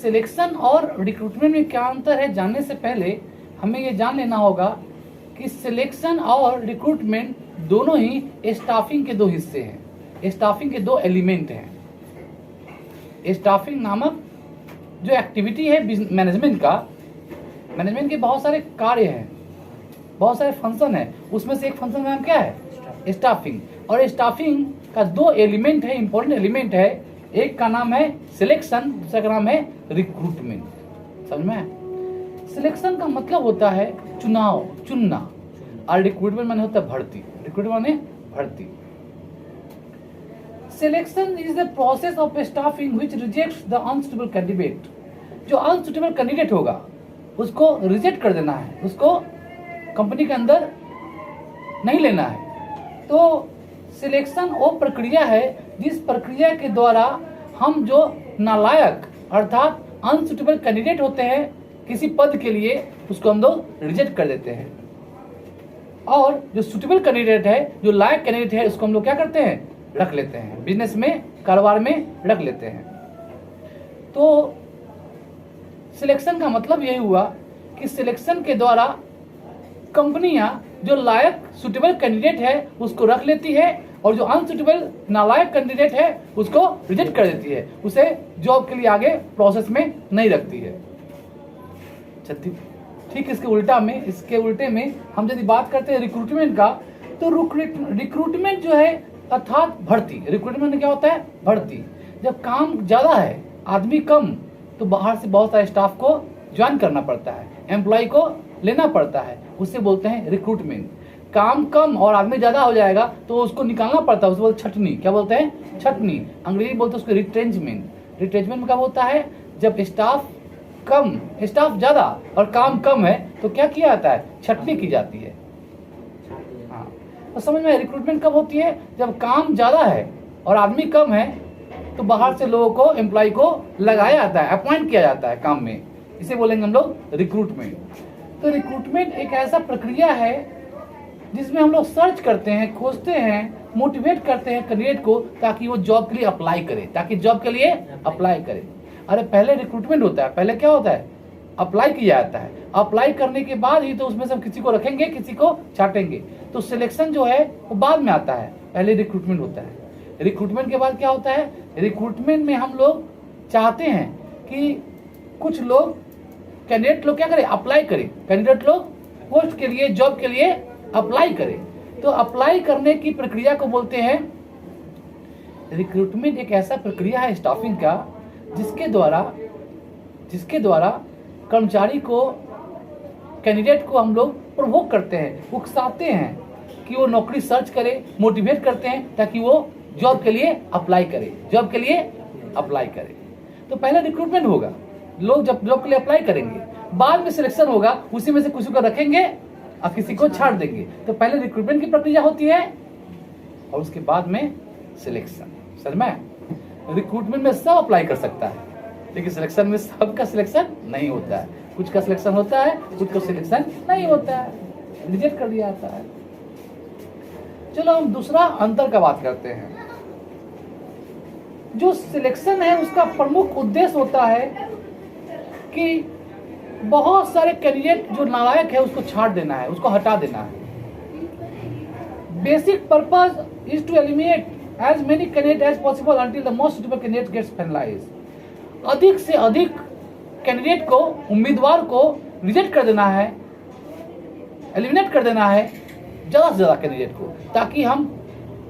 Selection और recruitment में क्या अंतर है जानने से पहले हमें ये जान लेना होगा कि सिलेक्शन और रिक्रूटमेंट दोनों ही स्टाफिंग के दो हिस्से हैं, स्टाफिंग के दो एलिमेंट हैं। स्टाफिंग नामक जो एक्टिविटी है मैनेजमेंट का, मैनेजमेंट के बहुत सारे कार्य हैं, बहुत सारे फंक्शन है, उसमें से एक फंक्शन का नाम क्या है? स्टाफिंग। और स्टाफिंग का दो एलिमेंट है, इंपॉर्टेंट एलिमेंट है, एक का नाम है सिलेक्शन, दूसरा का नाम है रिक्रूटमेंट। समझ में? सिलेक्शन का मतलब होता है चुनाव, चुनना, और रिक्रूटमेंट माने होता है भर्ती। रिक्रूटमेंट माने भर्ती। Selection is the process of staffing which rejects the unsuitable candidate. जो अनसुटेबल कैंडिडेट होगा उसको रिजेक्ट कर देना है, उसको कंपनी के अंदर नहीं लेना है। तो सिलेक्शन वो प्रक्रिया है जिस प्रक्रिया के द्वारा हम जो नालायक अर्थात अनसुटेबल कैंडिडेट होते हैं किसी पद के लिए, उसको हम लोग रिजेक्ट कर देते हैं, और जो सुटेबल कैंडिडेट है, जो लायक कैंडिडेट है, उसको हम लोग क्या करते हैं? रख लेते हैं, बिजनेस में, कारोबार में रख लेते हैं। तो सिलेक्शन का मतलब यही हुआ कि सिलेक्शन के द्वारा कंपनियां जो लायक सुटेबल कैंडिडेट है उसको रख लेती है, और जो अनसुटेबल नालायक कैंडिडेट है उसको रिजेक्ट कर देती है, उसे जॉब के लिए आगे प्रोसेस में नहीं रखती है। ठीक इसके उल्टे में हम यदि बात करते हैं रिक्रूटमेंट का, तो रिक्रूटमेंट जो है अर्थात भर्ती। रिक्रूटमेंट में क्या होता है? भर्ती। जब काम ज्यादा है, आदमी कम, तो बाहर से बहुत सारे स्टाफ को ज्वाइन करना पड़ता है, एम्प्लॉय को लेना पड़ता है, उसे बोलते हैं रिक्रूटमेंट। काम कम और आदमी ज्यादा हो जाएगा तो उसको निकालना पड़ता है, उसको बोलते छटनी। क्या बोलते हैं? छटनी। अंग्रेजी बोलते हैं उसको रिट्रेंचमेंट। रिट्रेंचमेंट में क्या होता है? जब स्टाफ ज्यादा और काम कम है तो क्या किया जाता है? छटनी की जाती है। हाँ, तो समझ में? रिक्रूटमेंट कब होती है? जब काम ज्यादा है और आदमी कम है, तो बाहर से लोगों को, एम्प्लॉय को लगाया जाता है, अपॉइंट किया जाता है काम में, इसे बोलेंगे हम लोग रिक्रूटमेंट। तो रिक्रूटमेंट एक ऐसा प्रक्रिया है जिसमें हम लोग सर्च करते हैं, खोजते हैं, मोटिवेट करते हैं कैंडिडेट को ताकि वो जॉब के लिए अप्लाई करे, अरे पहले रिक्रूटमेंट होता है, पहले क्या होता है? अप्लाई किया जाता है। अप्लाई करने के बाद ही तो उसमें से हम किसी को रखेंगे, किसी को छाटेंगे। तो सिलेक्शन जो है वो बाद में आता है, पहले रिक्रूटमेंट होता है। रिक्रूटमेंट के बाद क्या होता है? रिक्रूटमेंट में हम लोग चाहते हैं कि कुछ लोग कैंडिडेट लोग क्या करें? अप्लाई करें। कैंडिडेट लोग पोस्ट के लिए, जॉब के लिए अप्लाई करें। तो अप्लाई करने की प्रक्रिया को बोलते हैं रिक्रूटमेंट। एक ऐसा प्रक्रिया है स्टाफिंग का जिसके द्वारा कर्मचारी को, कैंडिडेट को हम लोग प्रोवोक करते हैं, उकसाते हैं कि वो नौकरी सर्च करे, मोटिवेट करते हैं ताकि वो जॉब के लिए अप्लाई करे। तो पहले रिक्रूटमेंट होगा, लोग जब जॉब के लिए अप्लाई करेंगे, बाद में सिलेक्शन होगा, उसी में से किसी को रखेंगे और किसी को छाड़ देंगे। तो पहले रिक्रूटमेंट की प्रक्रिया होती है और उसके बाद में सिलेक्शन। समझ में? रिक्रूटमेंट में सब अप्लाई कर सकता है, लेकिन सिलेक्शन में सबका सिलेक्शन नहीं होता है। कुछ का सिलेक्शन होता है, कुछ का सिलेक्शन नहीं होता है, रिजेक्ट कर दिया जाता है। चलो हम दूसरा अंतर का बात करते हैं। जो सिलेक्शन है उसका प्रमुख उद्देश्य होता है कि बहुत सारे कैंडिडेट जो नालायक है उसको छाड़ देना है, उसको हटा देना है। Basic purpose is to eliminate as many candidates as possible until the most suitable candidate gets finalized। अधिक से अधिक कैंडिडेट को, उम्मीदवार को रिजेक्ट कर देना है, एलिमिनेट कर देना है, ज्यादा से ज्यादा कैंडिडेट को, ताकि हम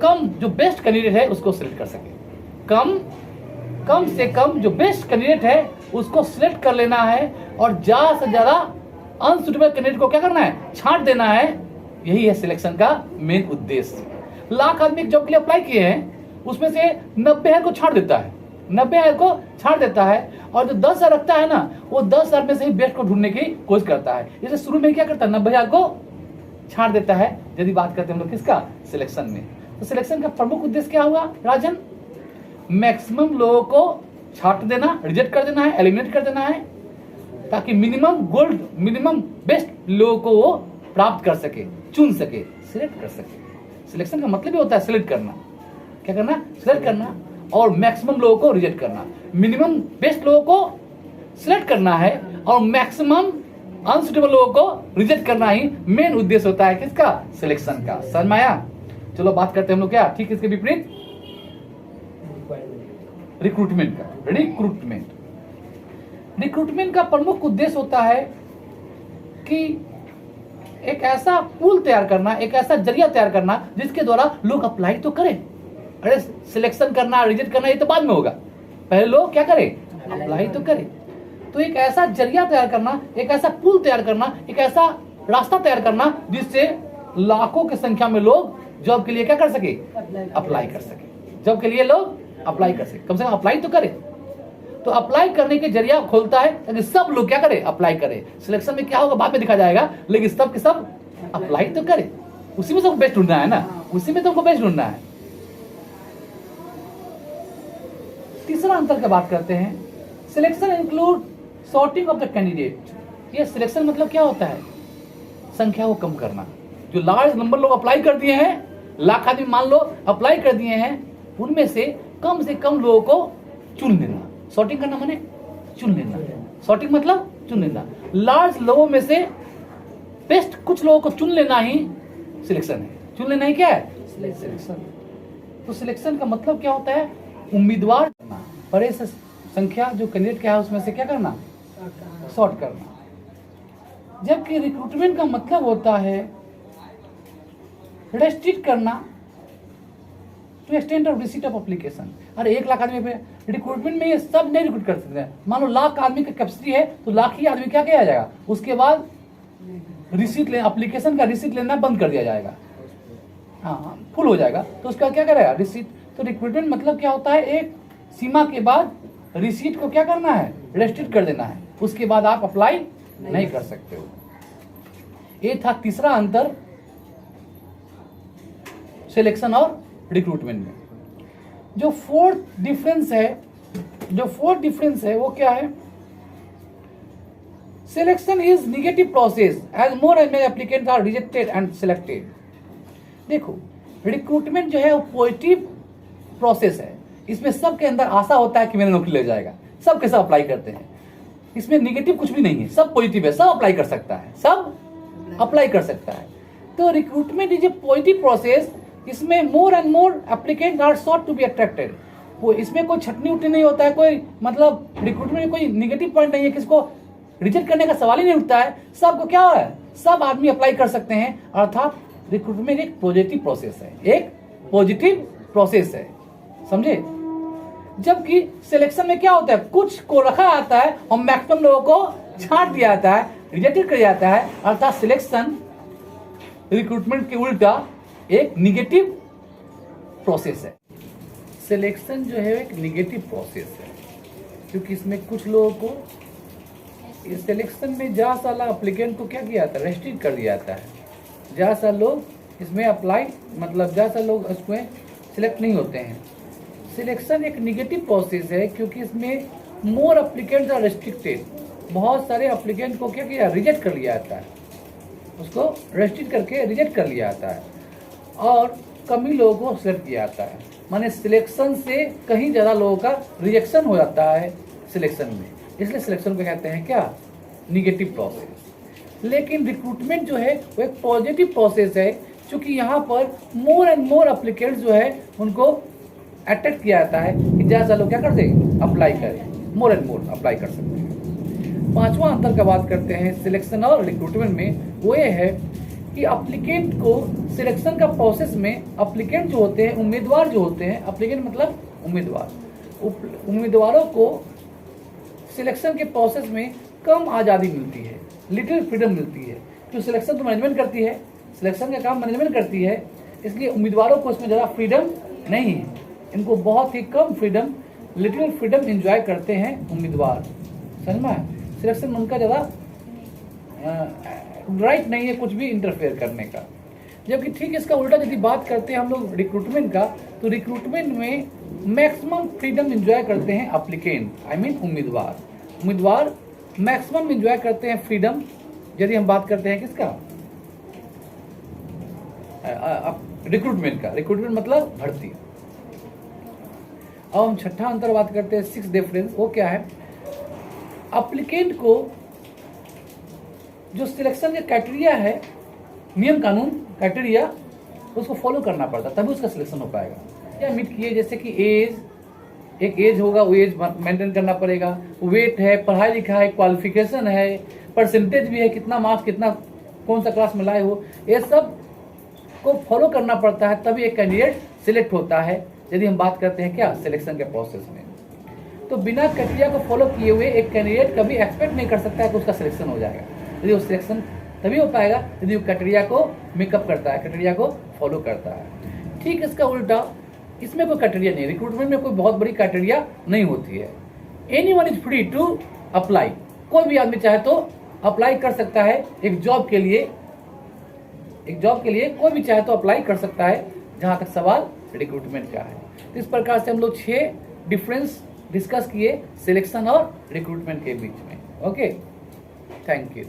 कम जो बेस्ट कैंडिडेट है उसको सिलेक्ट कर सके। कम से कम जो बेस्ट कैंडिडेट है उसको सिलेक्ट कर लेना है और ज्यादा से ज्यादा अनसुटेबल कैंडिडेट को क्या करना है? छांट देना है। यही है सिलेक्शन का मेन उद्देश्य। लाख आदमी जॉब के लिए अप्लाई किए हैं, उसमें से 90,000 को छाड़ देता है, 90,000 को छाड़ देता है, और जो 10,000 रखता है ना, वो 10,000 में से ही बेस्ट को ढूंढने की कोशिश करता है। जैसे शुरू में क्या करता है? 90,000 को छाड़ देता है। यदि बात करते हैं हम लोग किसका? सिलेक्शन में। तो सिलेक्शन का प्रमुख उद्देश्य क्या हुआ राजन? मैक्सिमम लोगों को छाट देना, रिजेक्ट कर देना है, एलिमिनेट कर देना है, ताकि मिनिमम बेस्ट लोगों को वो प्राप्त कर सके, चुन सके, सिलेक्ट कर सके। सिलेक्शन का मतलब ही होता है सिलेक्ट करना। क्या करना? सिलेक्ट करना, और मैक्सिमम लोगों को रिजेक्ट करना, मिनिमम बेस्ट लोगों को सिलेक्ट करना है और मैक्सिमम अनसुटेबल लोगों को रिजेक्ट करना ही मेन उद्देश्य होता है किसका? सिलेक्शन का। समझ में आया? चलो बात करते हैं हम लोग क्या ठीक इसके विपरीत रिक्रूटमेंट का। रिक्रूटमेंट का प्रमुख उद्देश्य होता है कि एक ऐसा पूल तैयार करना, एक ऐसा जरिया तैयार करना जिसके द्वारा लोग अप्लाई तो करें। अरे सिलेक्शन करना रिजेक्ट करना ये तो बाद में होगा, पहले लोग क्या करें? अप्लाई तो करें। तो एक ऐसा जरिया तैयार करना, एक ऐसा पुल तैयार करना, एक ऐसा रास्ता तैयार करना जिससे लाखों की संख्या में लोग जॉब के लिए क्या कर सके? अप्लाई कर सके। जॉब के लिए लोग अप्लाई कर सके, कम से कम अप्लाई तो करें। तो अप्लाई करने के जरिया खोलता है ताकि सब लोग क्या करें? अप्लाई करें। सिलेक्शन में क्या होगा बाद में देखा जाएगा, लेकिन सब के सब अप्लाई तो करें। उसी में सबको बेस्ट ढूंढना है ना, उसी में तुमको बेस्ट ढूंढना है। तीसरा अंतर की बात करते हैं, selection include sorting of the candidate. ये सिलेक्शन मतलब क्या होता है? संख्या को कम करना। जो लार्ज नंबर लोग अप्लाई कर दिए हैं, लाख आदमी मान लो अप्लाई कर दिए हैं, उनमें से कम लोगों को चुन लेना। सॉर्टिंग करना माने चुन लेना। सॉर्टिंग मतलब चुन लेना। लार्ज लोगों में से बेस्ट कुछ लोगों को चुन लेना ही सिलेक्शन है। चुन लेना ही क्या है? सिलेक्शन। तो सिलेक्शन का मतलब क्या होता है? उम्मीदवार करना, बड़े से संख्या जो कैंडिडेट क्या है उसमें से क्या करना? सॉर्ट करना। जबकि रिक्रूटमेंट का मतलब होता है रेस्ट्रिक्ट करना to extend of receipt of application. अरे 1 लाख आदमी पे रिक्रूटमेंट में ये सब नहीं रिक्रूट कर सकते हैं। मान लो लाख आदमी की कैपेसिटी है तो लाख ही आदमी क्या किया जाएगा? उसके बाद रिसीट ले एप्लीकेशन का रिसीट लेना बंद कर दिया जाएगा। हाँ, फुल हो जाएगा तो उसका क्या करेगा? रिसीट। तो रिक्रूटमेंट मतलब क्या होता है? एक सीमा के बाद रिसीट को क्या करना है? रेस्ट्रिक्ट कर देना है, उसके बाद आप अप्लाई नहीं कर सकते हो। ये था तीसरा अंतर सिलेक्शन और रिक्रूटमेंट में। जो फोर्थ डिफरेंस है वो क्या है? Selection is negative process as more and more applicants are rejected and selected. देखो, रिक्रूटमेंट जो है वो पॉजिटिव प्रोसेस है। इसमें सबके अंदर आशा होता है कि मेरा नौकरी लग जाएगा, सबके सब अप्लाई करते हैं। इसमें नेगेटिव कुछ भी नहीं है, सब पॉजिटिव है, सब अप्लाई कर सकता है, सब अप्लाई कर सकता है। तो recruitment is a positive process. इसमें more and more applicant are sought to be attracted. वो इसमें कोई छटनी उठनी नहीं होता है, कोई मतलब रिक्रूटमेंट में कोई निगेटिव पॉइंट नहीं है, किसको रिजेक्ट करने का सवाल ही नहीं उठता है। सबको क्या हो रहा है? सब आदमी अप्लाई कर सकते हैं। अर्थात रिक्रूटमेंट एक पॉजिटिव प्रोसेस है, एक पॉजिटिव प्रोसेस है, समझे? जबकि सिलेक्शन में क्या होता है? कुछ को रखा जाता है और मैक्सिमम लोगों को छांट दिया जाता है, रिजेक्ट कर जाता है। अर्थात सिलेक्शन रिक्रूटमेंट के उल्टा एक निगेटिव प्रोसेस है। सिलेक्शन जो है एक निगेटिव प्रोसेस है क्योंकि इसमें कुछ लोगों को इस सिलेक्शन में जहाँ साला अप्लीकेंट को क्या किया जाता है? रेस्ट्रिक्ट कर दिया जाता है। जहाँ सा लोग इसमें अप्लाई मतलब जहाँ सा लोग उसमें सिलेक्ट नहीं होते हैं। सिलेक्शन एक निगेटिव प्रोसेस है क्योंकि इसमें मोर एप्लीकेंट्स आर रेस्ट्रिक्टेड। बहुत सारे एप्लीकेंट को क्या किया? रिजेक्ट कर लिया जाता है, उसको रेस्ट्रिक्ट करके रिजेक्ट कर लिया जाता है और कम ही लोगों को सिलेक्ट किया जाता है। माने सिलेक्शन से कहीं ज़्यादा लोगों का रिजेक्शन हो जाता है सिलेक्शन में, इसलिए सिलेक्शन को कहते हैं क्या? Negative process. लेकिन रिक्रूटमेंट जो है वो एक पॉजिटिव प्रोसेस है क्योंकि यहाँ पर मोर एंड मोर एप्लीकेंट्स जो है उनको अट्रैक्ट किया जाता है कि ज़्यादा लोग क्या करते हैं? अप्लाई करें, मोर एंड मोर अप्लाई कर सकते हैं। पांचवा अंतर का बात करते हैं सिलेक्शन और रिक्रूटमेंट में, वो ये है कि एप्लीकेंट को सिलेक्शन का प्रोसेस में एप्लीकेंट जो होते हैं, उम्मीदवार जो होते हैं, एप्लीकेंट मतलब उम्मीदवार, उम्मीदवारों को सिलेक्शन के प्रोसेस में कम आज़ादी मिलती है, लिटिल फ्रीडम मिलती है। जो सिलेक्शन तो मैनेजमेंट करती है, सिलेक्शन का काम मैनेजमेंट करती है, इसलिए उम्मीदवारों को इसमें ज़्यादा फ्रीडम नहीं है। इनको बहुत ही कम फ्रीडम, लिटिल फ्रीडम एंजॉय करते हैं उम्मीदवार। समझ में? सिलेक्शन में उनका ज़्यादा राइट नहीं है कुछ भी इंटरफेयर करने का। जबकि ठीक इसका उल्टा यदि बात करते हैं हम लोग रिक्रूटमेंट का, तो रिक्रूटमेंट में मैक्सिमम फ्रीडम एंजॉय करते हैं एप्लीकेंट, आई मीन उम्मीदवार मैक्सिमम एंजॉय करते हैं फ्रीडम। यदि हम बात करते हैं किसका? रिक्रूटमेंट का। रिक्रूटमेंट मतलब भर्ती। अब हम छठा अंतर बात करते हैं, 6th डिफरेंस। वो क्या है? एप्लीकेंट को जो सिलेक्शन के क्राइटेरिया है, नियम कानून क्राइटेरिया, उसको फॉलो करना पड़ता है, तभी उसका सिलेक्शन हो पाएगा। क्या मीट किए, जैसे कि एज, एक एज होगा, वो एज मेंटेन करना पड़ेगा, वेट है, पढ़ाई लिखाई, क्वालिफिकेशन है, परसेंटेज भी है, कितना मार्क्स, कितना कौन सा क्लास में लाए हो, ये सब को फॉलो करना पड़ता है, तभी एक कैंडिडेट सिलेक्ट होता है। यदि हम बात करते हैं क्या सिलेक्शन के प्रोसेस में, तो बिना क्राइटेरिया को फॉलो किए हुए एक कैंडिडेट कभी एक्सपेक्ट नहीं कर सकता है कि उसका सिलेक्शन हो जाएगा। यदि वो सिलेक्शन तभी हो पाएगा यदि वो क्राइटेरिया को मेकअप करता है, क्राइटेरिया को फॉलो करता है। ठीक इसका उल्टा, इसमें कोई क्राइटेरिया नहीं, रिक्रूटमेंट में कोई बहुत बड़ी क्राइटेरिया नहीं होती है। Anyone is free to apply, कोई भी आदमी चाहे तो अप्लाई कर सकता है एक जॉब के लिए, कोई भी चाहे तो अप्लाई कर सकता है, जहां तक सवाल रिक्रूटमेंट का है। तो इस प्रकार से हम लोग 6 डिफरेंस डिस्कस किए सिलेक्शन और रिक्रूटमेंट के बीच में। Okay, thank you.